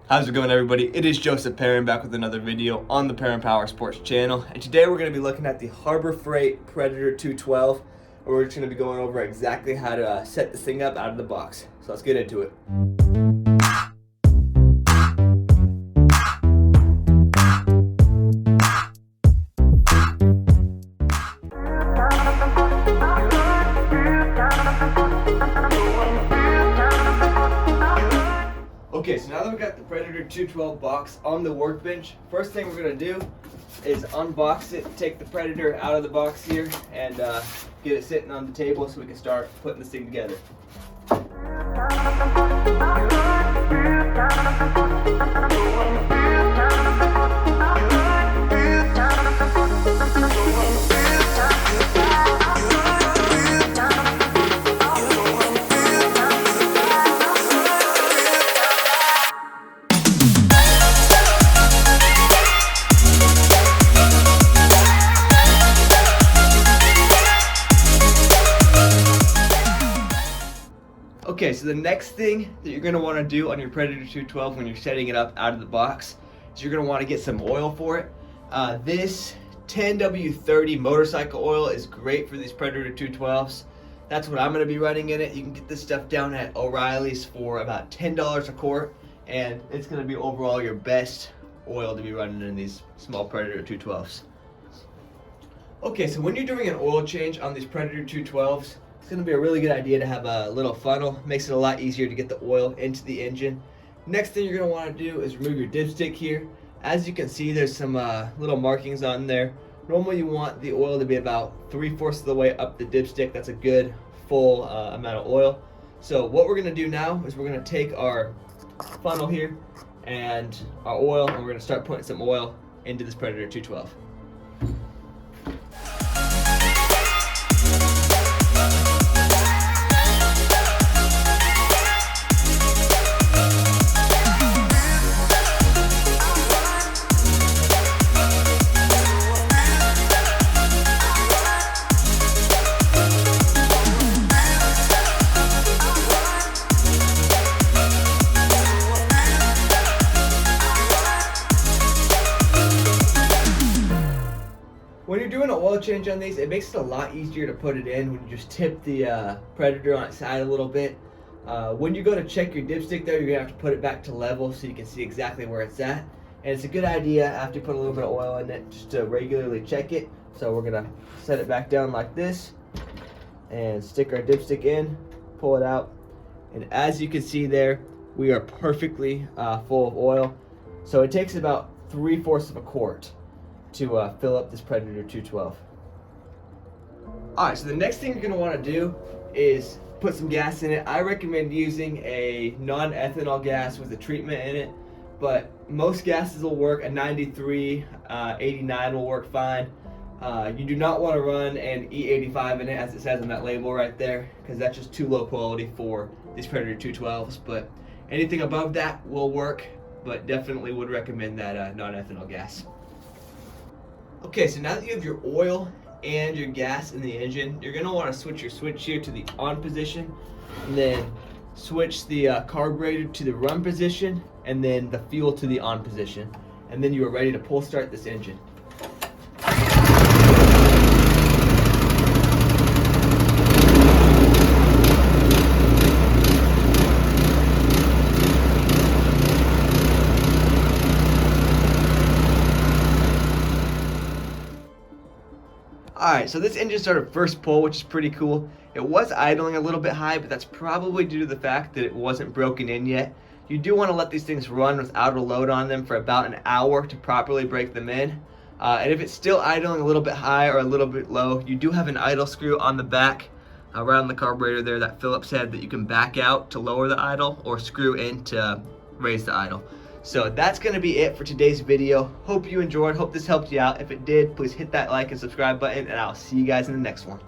How's it going, everybody? It is Joseph Perrin back with another video on the Perrin Power Sports channel. And today we're going to be looking at the Harbor Freight Predator 212. And we're just going to be going over exactly how to set this thing up out of the box. So let's get into it. Okay, so now that we've got the Predator 212 box on the workbench, first thing we're going to do is unbox it, take the Predator out of the box here, and get it sitting on the table so we can start putting this thing together. Okay, so the next thing that you're going to want to do on your Predator 212 when you're setting it up out of the box is you're going to want to get some oil for it. This 10W30 motorcycle oil is great for these Predator 212s. That's what I'm going to be running in it. You can get this stuff down at O'Reilly's for about $10 a quart, and it's going to be overall your best oil to be running in these small Predator 212s. Okay, so when you're doing an oil change on these Predator 212s, it's going to be a really good idea to have a little funnel. Makes it a lot easier to get the oil into the engine. Next thing you're going to want to do is remove your dipstick here. As you can see, there's some little markings on there. Normally you want the oil to be about 3/4 of the way up the dipstick. That's a good full amount of oil. So what we're going to do now is we're going to take our funnel here and our oil, and we're going to start putting some oil into this Predator 212. When you're doing an oil change on these, it makes it a lot easier to put it in when you just tip the Predator on its side a little bit. When you go to check your dipstick though, you're going to have to put it back to level so you can see exactly where it's at. And it's a good idea after you put a little bit of oil in it just to regularly check it. So we're going to set it back down like this and stick our dipstick in, pull it out. And as you can see there, we are perfectly full of oil. So it takes about 3/4 of a quart to fill up this Predator 212. Alright, so the next thing you're going to want to do is put some gas in it. I recommend using a non-ethanol gas with a treatment in it, but most gases will work. A 93, 89 will work fine. You do not want to run an E85 in it, as it says on that label right there, because that's just too low quality for these Predator 212s, but anything above that will work, but definitely would recommend that non-ethanol gas. Okay, so now that you have your oil and your gas in the engine, you're going to want to switch your switch here to the on position, and then switch the carburetor to the run position, and then the fuel to the on position. And then you are ready to pull start this engine. Alright, so this engine started first pull, which is pretty cool. It was idling a little bit high, but that's probably due to the fact that it wasn't broken in yet. You do want to let these things run without a load on them for about an hour to properly break them in. And if it's still idling a little bit high or a little bit low, you do have an idle screw on the back around the carburetor there, that Phillips head that you can back out to lower the idle or screw in to raise the idle. So that's going to be it for today's video. Hope you enjoyed. Hope this helped you out. If it did, please hit that like and subscribe button, and I'll see you guys in the next one.